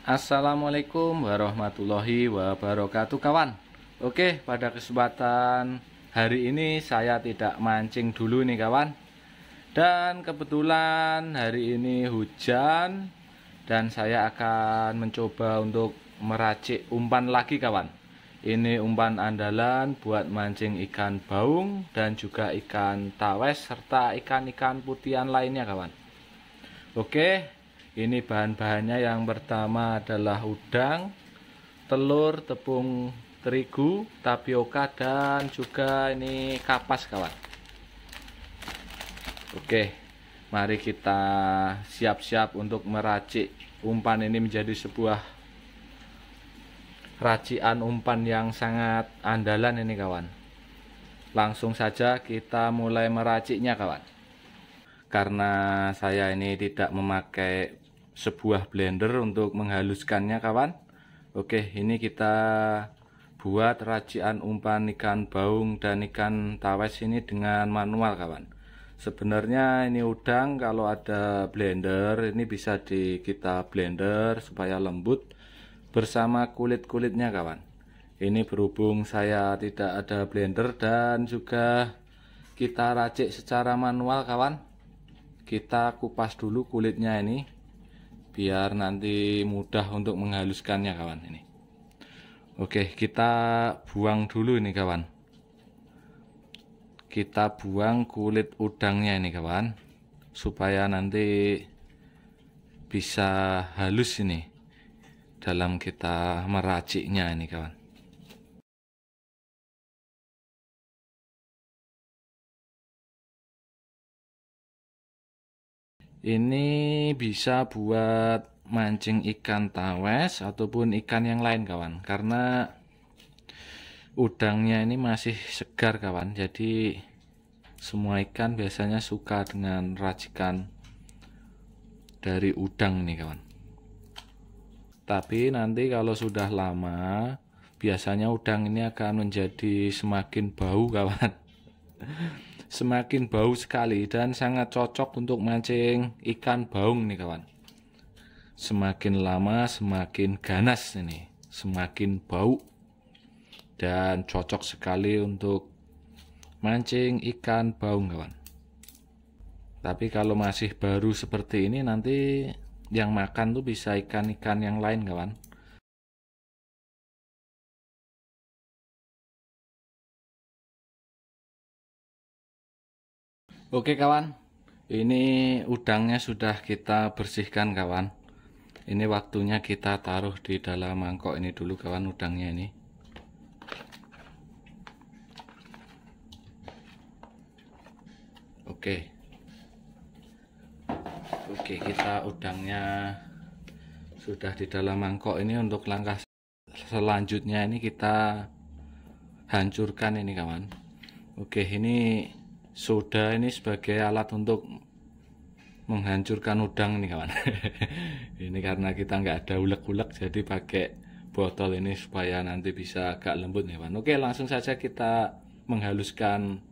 Assalamualaikum warahmatullahi wabarakatuh kawan. Oke, pada kesempatan hari ini saya tidak mancing dulu nih kawan. Dan kebetulan hari ini hujan dan saya akan mencoba untuk meracik umpan lagi kawan. Ini umpan andalan buat mancing ikan baung dan juga ikan tawes serta ikan-ikan putihan lainnya kawan. Oke, ini bahan-bahannya. Yang pertama adalah udang, telur, tepung terigu, tapioka, dan juga ini kapas kawan. Oke, mari kita siap-siap untuk meracik umpan ini menjadi sebuah racikan umpan yang sangat andalan ini kawan. Langsung saja kita mulai meraciknya kawan. Karena saya ini tidak memakai sebuah blender untuk menghaluskannya kawan. Oke, ini kita buat racikan umpan ikan baung dan ikan tawes ini dengan manual kawan. Sebenarnya ini udang kalau ada blender ini bisa kita blender supaya lembut bersama kulit-kulitnya kawan. Ini berhubung saya tidak ada blender dan juga kita racik secara manual kawan. Kita kupas dulu kulitnya ini biar nanti mudah untuk menghaluskannya kawan ini. Oke, kita buang dulu ini kawan. Kita buang kulit udangnya ini kawan, supaya nanti bisa halus ini dalam kita meraciknya ini kawan. Ini bisa buat mancing ikan tawes ataupun ikan yang lain kawan, karena udangnya ini masih segar kawan. Jadi semua ikan biasanya suka dengan racikan dari udang nih kawan. Tapi nanti kalau sudah lama biasanya udang ini akan menjadi semakin bau kawan. Semakin bau sekali dan sangat cocok untuk mancing ikan baung nih kawan. Semakin lama semakin ganas ini, semakin bau dan cocok sekali untuk mancing ikan baung kawan. Tapi kalau masih baru seperti ini nanti yang makan tuh bisa ikan-ikan yang lain kawan. Oke kawan, ini udangnya sudah kita bersihkan kawan. Ini waktunya kita taruh di dalam mangkok ini dulu kawan, udangnya ini. Oke, kita udangnya sudah di dalam mangkok ini. Untuk langkah selanjutnya ini kita hancurkan ini kawan. Oke, ini soda ini sebagai alat untuk menghancurkan udang nih kawan. Ini karena kita nggak ada ulek-ulek jadi pakai botol ini supaya nanti bisa agak lembut nih kawan. Oke, langsung saja kita menghaluskan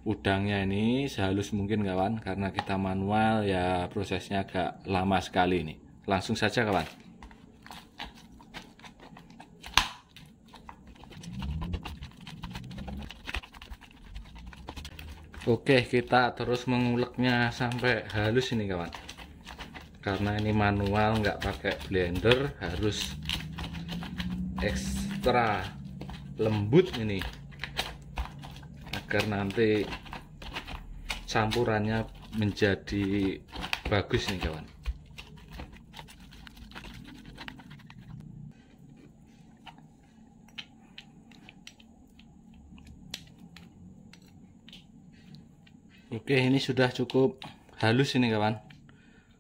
udangnya ini sehalus mungkin kawan, karena kita manual ya prosesnya agak lama sekali ini. Langsung saja kawan. Oke, kita terus menguleknya sampai halus ini kawan. Karena ini manual nggak pakai blender, harus ekstra lembut ini agar nanti campurannya menjadi bagus nih kawan. Oke, ini sudah cukup halus ini kawan,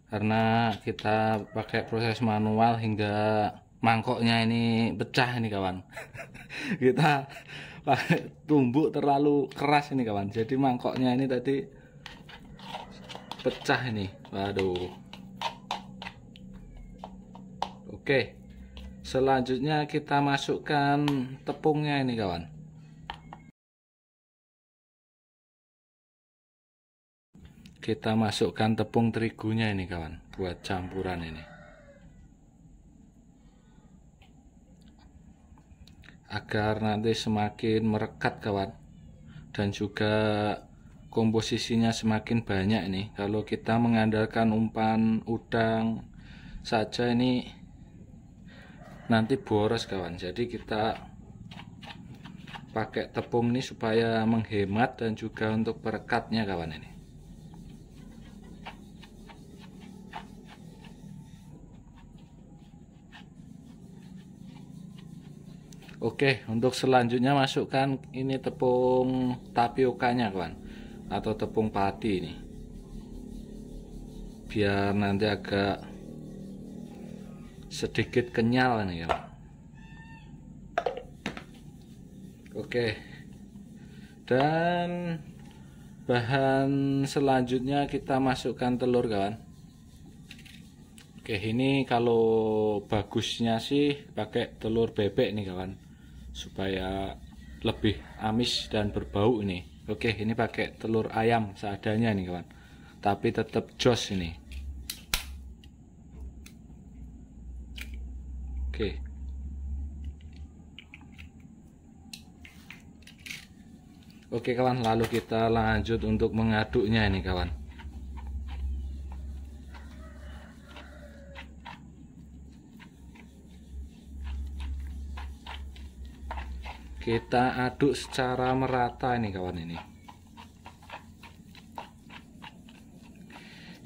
karena kita pakai proses manual hingga mangkoknya ini pecah ini kawan. Kita pakai tumbuk terlalu keras ini kawan, jadi mangkoknya ini tadi pecah ini. Waduh. Oke, selanjutnya kita masukkan tepungnya ini kawan. Kita masukkan tepung terigunya ini kawan, buat campuran ini. agar nanti semakin merekat kawan, dan juga komposisinya semakin banyak nih. Kalau kita mengandalkan umpan udang saja ini nanti boros kawan, jadi kita pakai tepung ini supaya menghemat dan juga untuk perekatnya kawan ini. Oke, untuk selanjutnya masukkan ini tepung tapiokanya kawan, atau tepung padi ini, biar nanti agak sedikit kenyal nih kawan. Oke, dan bahan selanjutnya kita masukkan telur kawan. Oke, ini kalau bagusnya sih pakai telur bebek nih kawan, supaya lebih amis dan berbau ini. Oke, ini pakai telur ayam seadanya nih kawan, tapi tetap jos ini. Oke, oke kawan, lalu kita lanjut untuk mengaduknya ini kawan. Kita aduk secara merata ini kawan ini.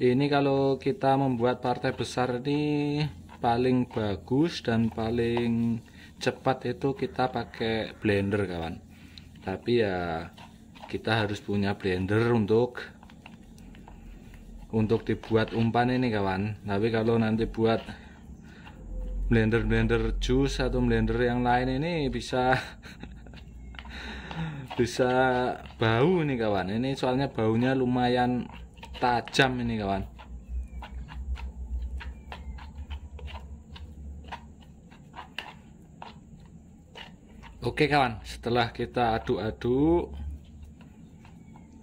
Ini kalau kita membuat partai besar ini paling bagus dan paling cepat itu kita pakai blender kawan. Tapi ya kita harus punya blender untuk dibuat umpan ini kawan. Tapi kalau nanti buat blender jus atau blender yang lain ini bisa bisa bau nih kawan. Ini soalnya baunya lumayan tajam ini kawan. Oke kawan, setelah kita aduk-aduk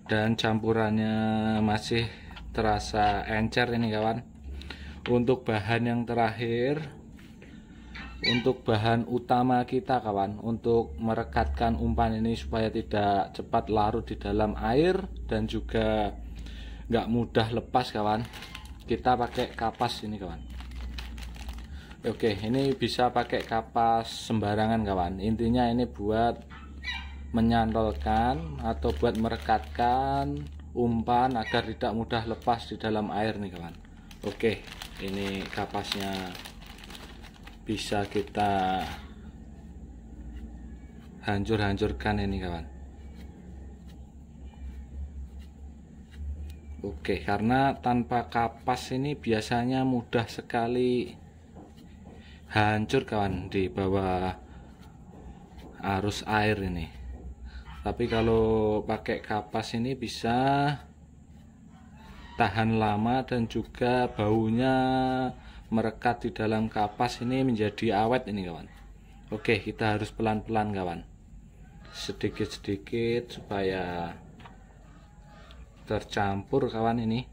dan campurannya masih terasa encer ini kawan, untuk bahan yang terakhir, untuk bahan utama kita kawan, untuk merekatkan umpan ini supaya tidak cepat larut di dalam air dan juga nggak mudah lepas kawan, kita pakai kapas ini kawan. Oke, ini bisa pakai kapas sembarangan kawan, intinya ini buat menyantolkan atau buat merekatkan umpan agar tidak mudah lepas di dalam air nih kawan. Oke, ini kapasnya bisa kita hancur-hancurkan ini kawan. Oke, karena tanpa kapas ini biasanya mudah sekali hancur kawan di bawah arus air ini. Tapi kalau pakai kapas ini bisa tahan lama dan juga baunya merekat di dalam kapas ini menjadi awet ini kawan. Oke, kita harus pelan-pelan kawan, sedikit-sedikit supaya tercampur kawan ini.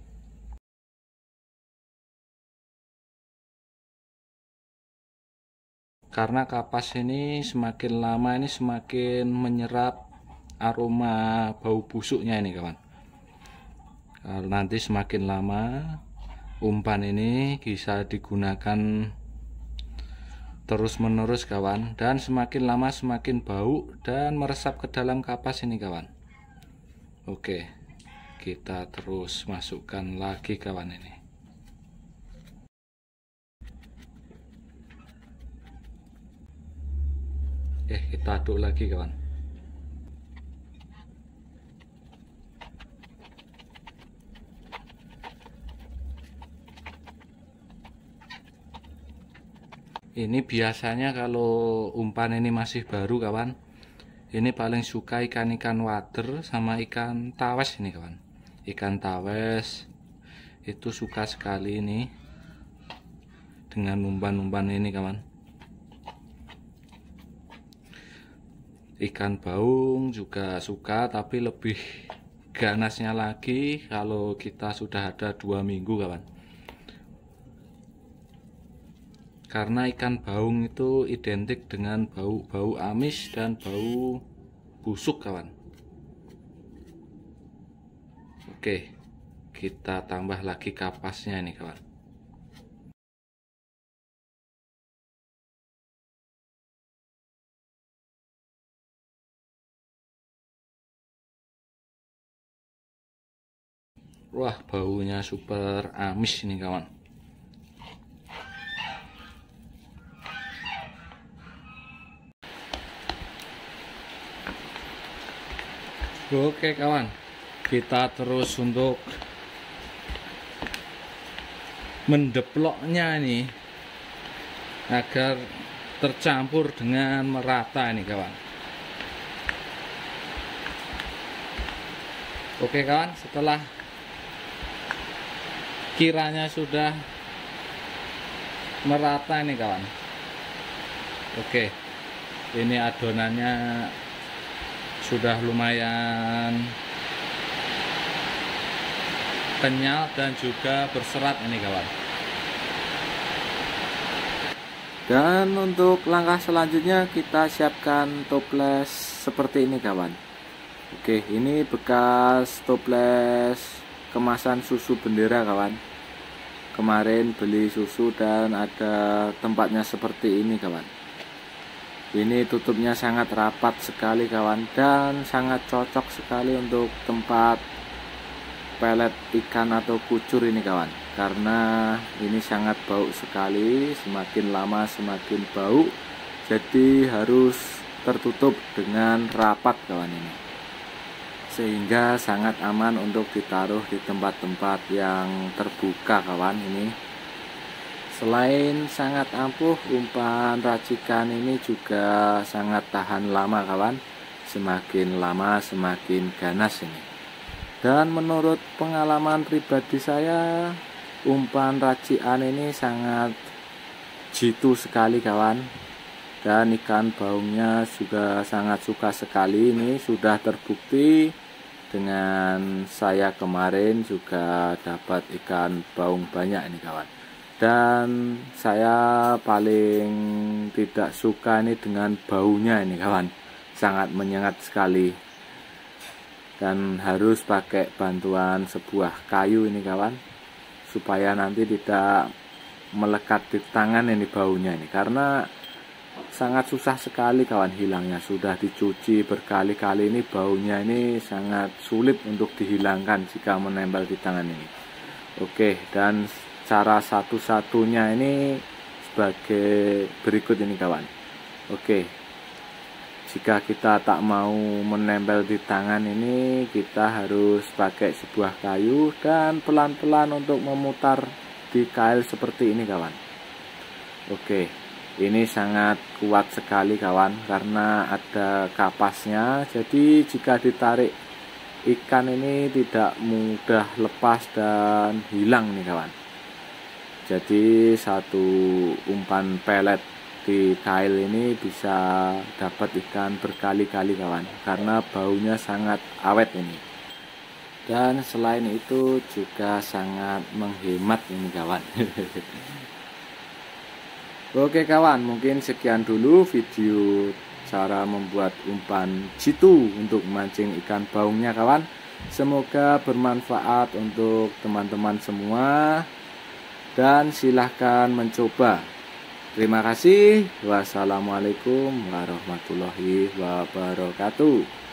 Karena kapas ini semakin lama ini semakin menyerap aroma bau busuknya ini kawan. Kalau nanti semakin lama umpan ini bisa digunakan terus menerus kawan, dan semakin lama semakin bau dan meresap ke dalam kapas ini kawan. Oke, kita terus masukkan lagi kawan ini. Kita aduk lagi kawan. Ini biasanya kalau umpan ini masih baru kawan, ini paling suka ikan-ikan wader sama ikan tawes ini kawan. Ikan tawes itu suka sekali ini dengan umpan-umpan ini kawan. Ikan baung juga suka, tapi lebih ganasnya lagi kalau kita sudah ada 2 minggu kawan. karena ikan baung itu identik dengan bau amis dan bau busuk kawan. Oke, kita tambah lagi kapasnya ini kawan. Wah, baunya super amis ini kawan. Oke kawan, kita terus untuk mendeploknya ini agar tercampur dengan merata ini kawan. Oke kawan, setelah kiranya sudah merata ini kawan. Oke, ini adonannya sudah lumayan kenyal dan juga berserat ini kawan. Dan untuk langkah selanjutnya kita siapkan toples seperti ini kawan. Oke, ini bekas toples kemasan susu bendera kawan. Kemarin beli susu dan ada tempatnya seperti ini kawan. Ini tutupnya sangat rapat sekali kawan, dan sangat cocok sekali untuk tempat pelet ikan atau kucur ini kawan, karena ini sangat bau sekali, semakin lama semakin bau, jadi harus tertutup dengan rapat kawan ini, sehingga sangat aman untuk ditaruh di tempat-tempat yang terbuka kawan ini. Selain sangat ampuh, umpan racikan ini juga sangat tahan lama kawan, semakin lama semakin ganas ini. Dan menurut pengalaman pribadi saya, umpan racikan ini sangat jitu sekali kawan, dan ikan baungnya juga sangat suka sekali. Ini sudah terbukti dengan saya kemarin juga dapat ikan baung banyak ini kawan. Dan saya paling tidak suka ini dengan baunya ini kawan, sangat menyengat sekali, dan harus pakai bantuan sebuah kayu ini kawan, supaya nanti tidak melekat di tangan ini baunya ini, karena sangat susah sekali kawan hilangnya. Sudah dicuci berkali-kali, ini baunya ini sangat sulit untuk dihilangkan jika menempel di tangan ini. Oke, dan cara satu-satunya ini sebagai berikut ini kawan. Oke, jika kita tak mau menempel di tangan ini, kita harus pakai sebuah kayu dan pelan-pelan untuk memutar di kail seperti ini kawan. Oke, ini sangat kuat sekali kawan, karena ada kapasnya, jadi jika ditarik ikan ini tidak mudah lepas dan hilang nih kawan. Jadi satu umpan pelet di kail ini bisa dapat ikan berkali-kali kawan, karena baunya sangat awet ini. Dan selain itu juga sangat menghemat ini kawan. Oke kawan, mungkin sekian dulu video cara membuat umpan jitu untuk memancing ikan baungnya kawan. Semoga bermanfaat untuk teman-teman semua, dan silahkan mencoba. Terima kasih. Wassalamualaikum warahmatullahi wabarakatuh.